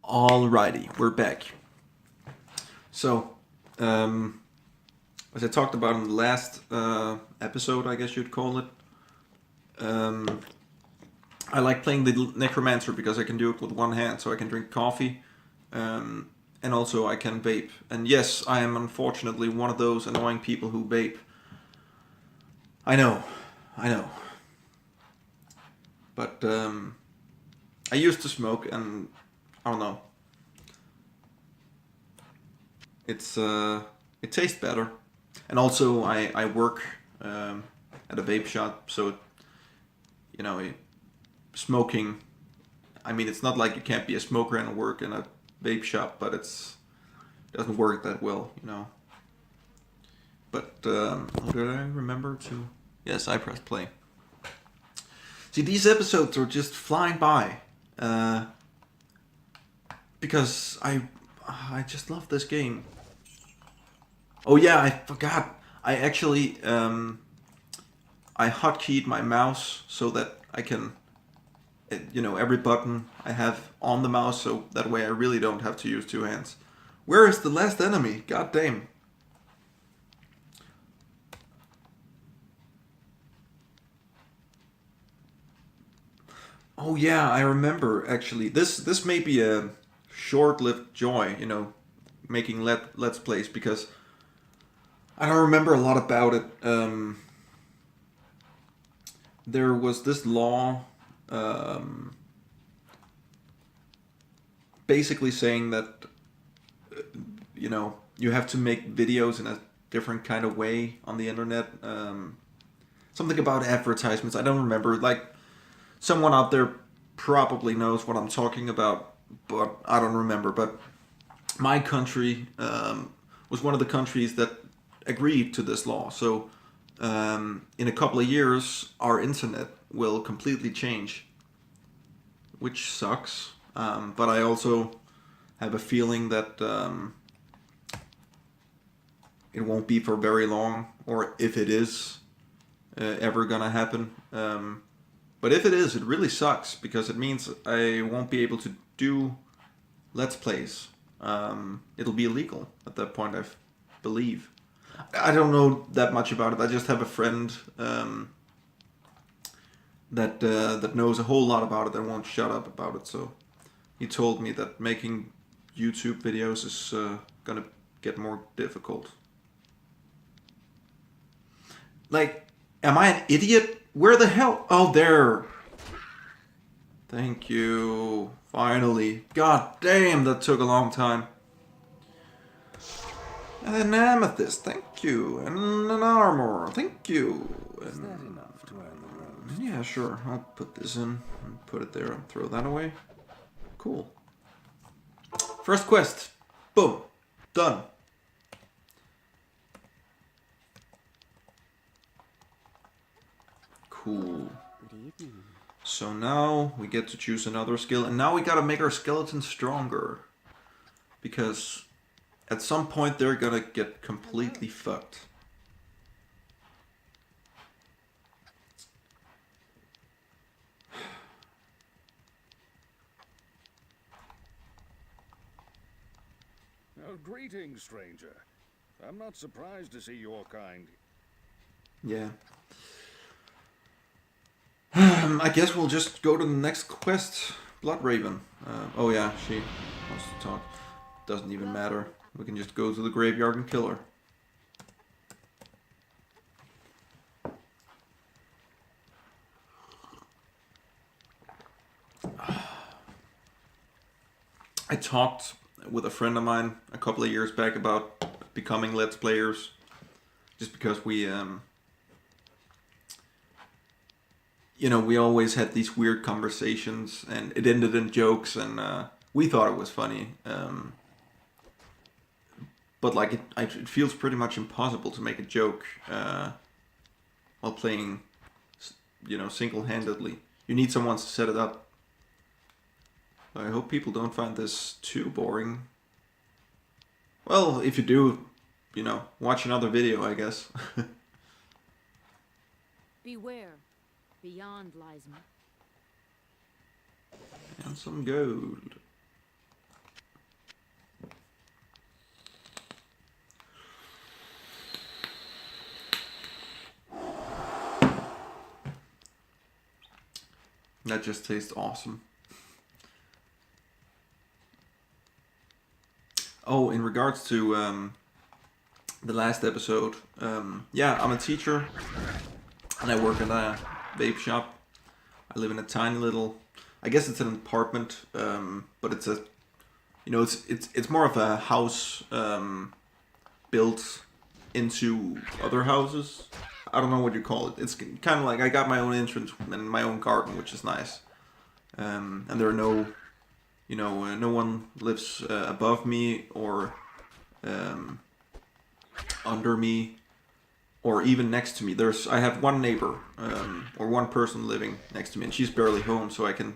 Alrighty, we're back. So, as I talked about in the last episode, I guess you'd call it, um, I like playing the Necromancer because I can do it with one hand, so I can drink coffee, and also I can vape. And yes, I am unfortunately one of those annoying people who vape. I know, I know. But I used to smoke, and I don't know. It's it tastes better, and also I work at a vape shop, so you know smoking. I mean, it's not like you can't be a smoker and work in a vape shop, but it doesn't work that well. But how did I remember to? Yes, I pressed play. See, these episodes are just flying by uh, because I just love this game. Oh yeah, I forgot. I actually I hotkeyed my mouse so that I can, every button I have on the mouse, so that way I really don't have to use two hands. Where is the last enemy? God damn. Oh yeah, I remember actually. This may be a short-lived joy, making let's plays because I don't remember a lot about it. There was this law, um, basically saying that you have to make videos in a different kind of way on the internet. Something about advertisements. I don't remember. Like someone out there probably knows what I'm talking about, but I don't remember. But my country was one of the countries that agreed to this law. So in a couple of years, our internet will completely change, which sucks. But I also have a feeling that it won't be for very long, or if it is ever gonna happen. But if it is, it really sucks because it means I won't be able to do let's plays. It'll be illegal at that point, I believe. I don't know that much about it. I just have a friend that knows a whole lot about it and won't shut up about it. So he told me that making YouTube videos is gonna get more difficult. Like, am I an idiot? Where the hell? Oh, there. Thank you. Finally. God damn, that took a long time. And an amethyst, thank you. And an armor, thank you. Is that enough to earn the rose? Yeah, sure. I'll put this in and put it there and throw that away. Cool. First quest. Boom. Done. Cool. Good evening. So now we get to choose another skill, and now we gotta make our skeleton stronger. Because at some point they're gonna get completely fucked. Oh, greetings, stranger. I'm not surprised to see your kind. Yeah. I guess we'll just go to the next quest. Blood Raven. Oh yeah, she wants to talk. Doesn't even matter. We can just go to the graveyard and kill her. I talked with a friend of mine a couple of years back about becoming Let's Players. Just because we always had these weird conversations and it ended in jokes and we thought it was funny. But like it feels pretty much impossible to make a joke while playing, single-handedly. You need someone to set it up. I hope people don't find this too boring. Well, if you do, watch another video, I guess. Beware, beyond lies And some gold. That just tastes awesome. Oh, in regards to the last episode, yeah, I'm a teacher and I work at a vape shop. I live in a tiny little, I guess it's an apartment, but it's a, you know, it's more of a house built into other houses. I don't know what you call it. It's kind of like I got my own entrance and my own garden, which is nice. And there are no, no one lives above me or under me or even next to me. I have one neighbor or one person living next to me, and she's barely home, so I can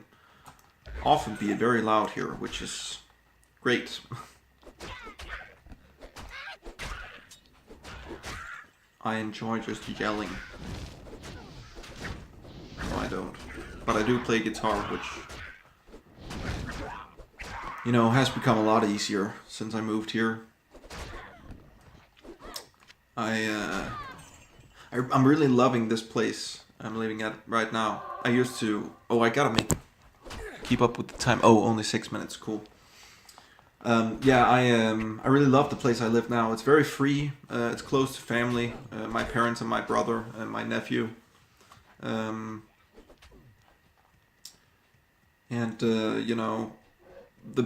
often be very loud here, which is great. I enjoy just yelling. No, I don't. But I do play guitar, which, has become a lot easier since I moved here. I'm really loving this place I'm living at right now. I used to... Oh, I gotta keep up with the time. Oh, only 6 minutes. Cool. I really love the place I live now. It's very free. It's close to family. My parents and my brother and my nephew. The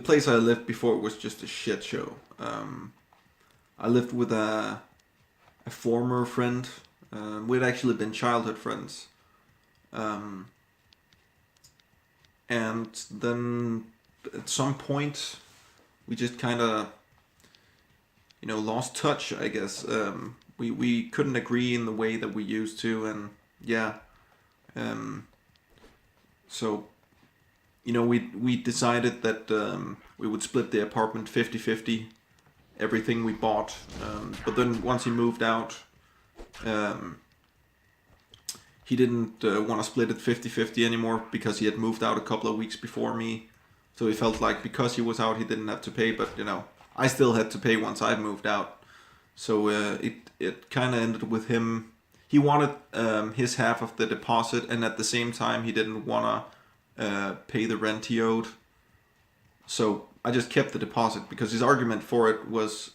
place I lived before was just a shit show. I lived with a former friend. We'd actually been childhood friends. And then at some point, we just kind of, lost touch, I guess. We couldn't agree in the way that we used to, and yeah. So, we decided that we would split the apartment 50-50, everything we bought. But then once he moved out, he didn't want to split it 50-50 anymore because he had moved out a couple of weeks before me. So he felt like because he was out, he didn't have to pay, but I still had to pay once I moved out. So it kind of ended with him. He wanted his half of the deposit, and at the same time, he didn't want to pay the rent he owed. So I just kept the deposit because his argument for it was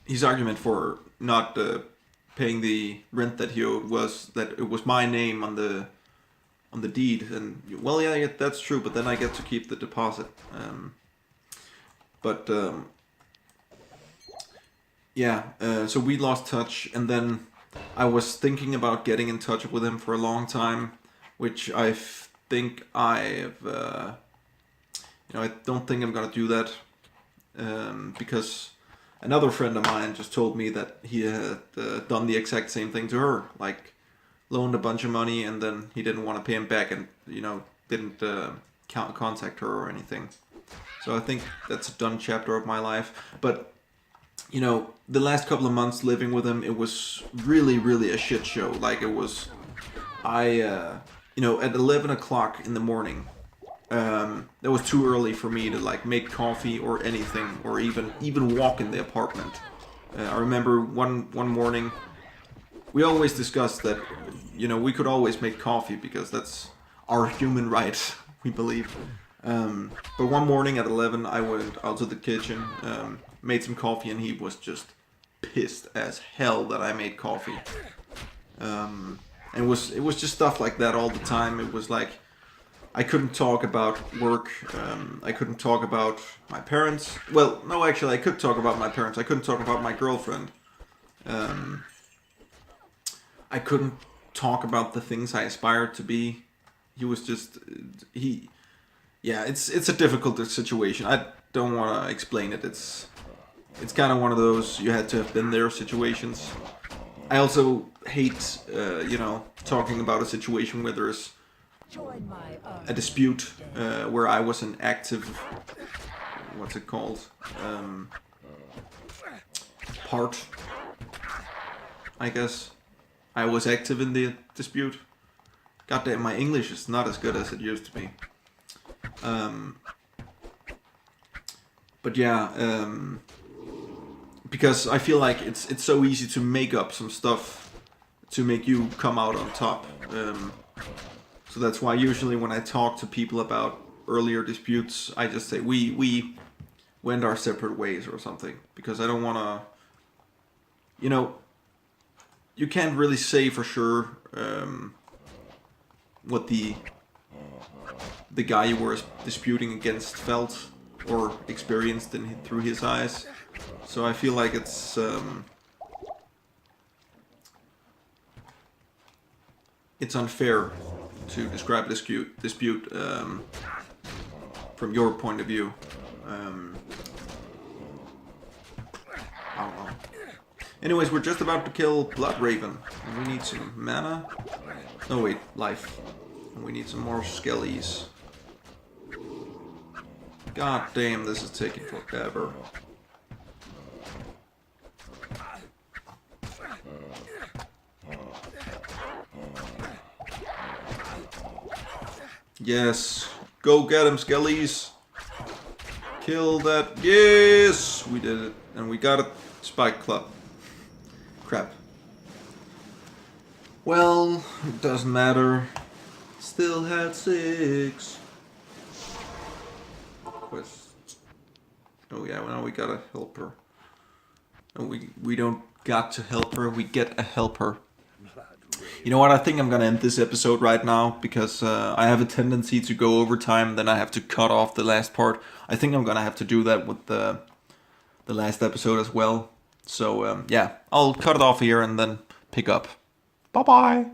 his argument for not paying the rent that he owed was that it was my name on the deed, and well, yeah, that's true, but then I get to keep the deposit. So we lost touch, and then I was thinking about getting in touch with him for a long time, which I think I don't think I'm gonna do that, because another friend of mine just told me that he had done the exact same thing to her, like loaned a bunch of money and then he didn't want to pay him back and, didn't contact her or anything. So I think that's a done chapter of my life. But, the last couple of months living with him, it was really, really a shit show. Like at 11 o'clock in the morning, that was too early for me to like make coffee or anything, or even walk in the apartment. I remember one morning, we always discussed that, we could always make coffee because that's our human right, we believe. But one morning at 11, I went out to the kitchen, made some coffee, and he was just pissed as hell that I made coffee. And it was just stuff like that all the time. It was like, I couldn't talk about work. I couldn't talk about my parents. Well, no, actually, I could talk about my parents. I couldn't talk about my girlfriend. I couldn't talk about the things I aspired to be. He was just it's a difficult situation. I don't want to explain it. It's kind of one of those you had to have been there situations. I also hate talking about a situation where there's a dispute where I was an active, what's it called, part, I guess. I was active in the dispute. Goddamn, my English is not as good as it used to be. Because I feel like it's so easy to make up some stuff to make you come out on top. So that's why usually when I talk to people about earlier disputes, I just say we went our separate ways or something, because I don't want to, you can't really say for sure what the guy you were disputing against felt or experienced through his eyes. So I feel like it's unfair to describe this dispute from your point of view. I don't know. Anyways, we're just about to kill Blood Raven. And we need some mana. Oh wait, life. And we need some more skellies. God damn, this is taking forever. Yes, go get him, skellies. Kill that. Yes, we did it. And we got a spike club. Crap. Well, it doesn't matter. Still had 6. Quest. Oh yeah, well, now we gotta help her. No, we don't got to help her, we get a helper. You know what, I think I'm gonna end this episode right now, because I have a tendency to go over time, then I have to cut off the last part. I think I'm gonna have to do that with the last episode as well. So yeah, I'll cut it off here and then pick up. Bye bye!